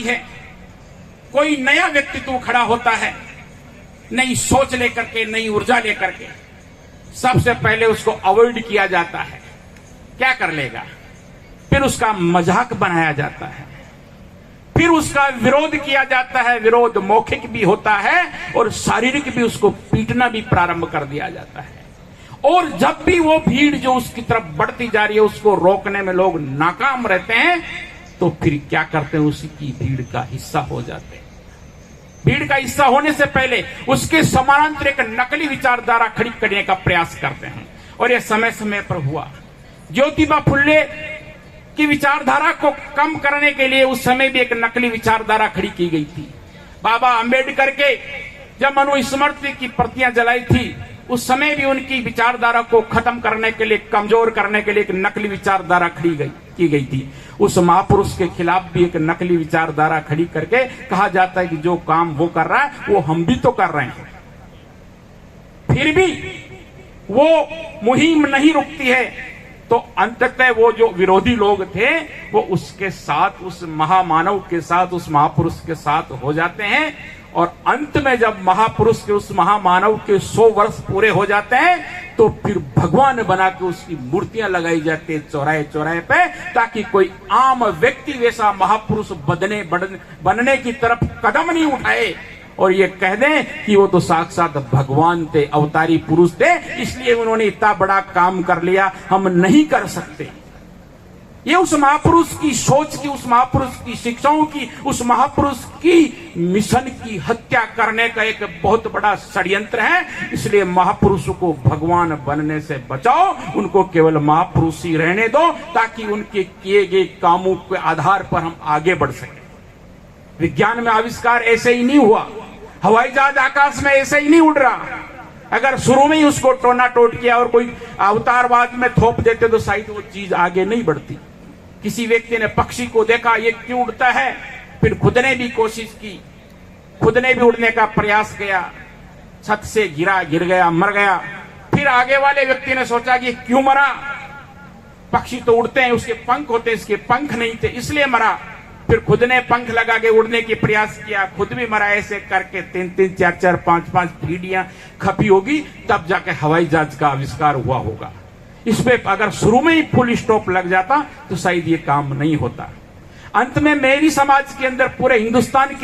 है, कोई नया व्यक्तित्व खड़ा होता है, नई सोच लेकर के, नई ऊर्जा लेकर के, सबसे पहले उसको अवॉइड किया जाता है। क्या कर लेगा? फिर उसका मजाक बनाया जाता है, फिर उसका विरोध किया जाता है। विरोध मौखिक भी होता है और शारीरिक भी, उसको पीटना भी प्रारंभ कर दिया जाता है। और जब भी वो भीड़ जो उसकी तरफ बढ़ती जा रही है, उसको रोकने में लोग नाकाम रहते हैं, तो फिर क्या करते हैं? उसी की भीड़ का हिस्सा हो जाते हैं। भीड़ का हिस्सा होने से पहले उसके समानांतर एक नकली विचारधारा खड़ी करने का प्रयास करते हैं। और यह समय समय पर हुआ। ज्योतिबा फुल्ले की विचारधारा को कम करने के लिए उस समय भी एक नकली विचारधारा खड़ी की गई थी। बाबा अंबेडकर के जब मनुस्मृति की प्रतियां जलाई थी, उस समय भी उनकी विचारधारा को खत्म करने के लिए, कमजोर करने के लिए एक नकली विचारधारा की गई थी। उस महापुरुष के खिलाफ भी एक नकली विचारधारा खड़ी करके कहा जाता है कि जो काम वो कर रहा है वो हम भी तो कर रहे हैं। फिर भी वो मुहिम नहीं रुकती है, तो अंततः वो जो विरोधी लोग थे वो उसके साथ, उस महामानव के साथ, उस महापुरुष के साथ हो जाते हैं। और अंत में जब महापुरुष के, उस महामानव के 100 वर्ष पूरे हो जाते हैं, तो फिर भगवान बना के उसकी मूर्तियां लगाई जाती है चौराहे चौराहे पे, ताकि कोई आम व्यक्ति वैसा महापुरुष बनने की तरफ कदम नहीं उठाए और ये कह दें कि वो तो साक्षात भगवान थे, अवतारी पुरुष थे, इसलिए उन्होंने इतना बड़ा काम कर लिया, हम नहीं कर सकते। ये उस महापुरुष की सोच की, उस महापुरुष की शिक्षाओं की, उस महापुरुष की मिशन की हत्या करने का एक बहुत बड़ा षड्यंत्र है। इसलिए महापुरुषों को भगवान बनने से बचाओ, उनको केवल महापुरुष ही रहने दो, ताकि उनके किए गए कामों के आधार पर हम आगे बढ़ सकें। विज्ञान में आविष्कार ऐसे ही नहीं हुआ, हवाई जहाज आकाश में ऐसे ही नहीं उड़ रहा। अगर शुरू में ही उसको टोना टोट किया और कोई अवतारवाद में थोप देते तो शायद वो चीज आगे नहीं बढ़ती। किसी व्यक्ति ने पक्षी को देखा, ये क्यों उड़ता है, फिर खुद ने भी कोशिश की, खुद ने भी उड़ने का प्रयास किया, छत से गिर गया, मर गया। फिर आगे वाले व्यक्ति ने सोचा कि क्यों मरा, पक्षी तो उड़ते हैं, उसके पंख होते हैं, इसके पंख नहीं थे इसलिए मरा। फिर खुद ने पंख लगा के उड़ने की प्रयास किया, खुद भी मरा। ऐसे करके 3-3, 4-4, 5-5 पीढ़ियां खपी होगी, तब जाके हवाई जहाज का आविष्कार हुआ होगा। इस पे अगर शुरू में ही फुल स्टॉप लग जाता तो शायद ये काम नहीं होता। अंत में मेरी समाज के अंदर, पूरे हिंदुस्तान के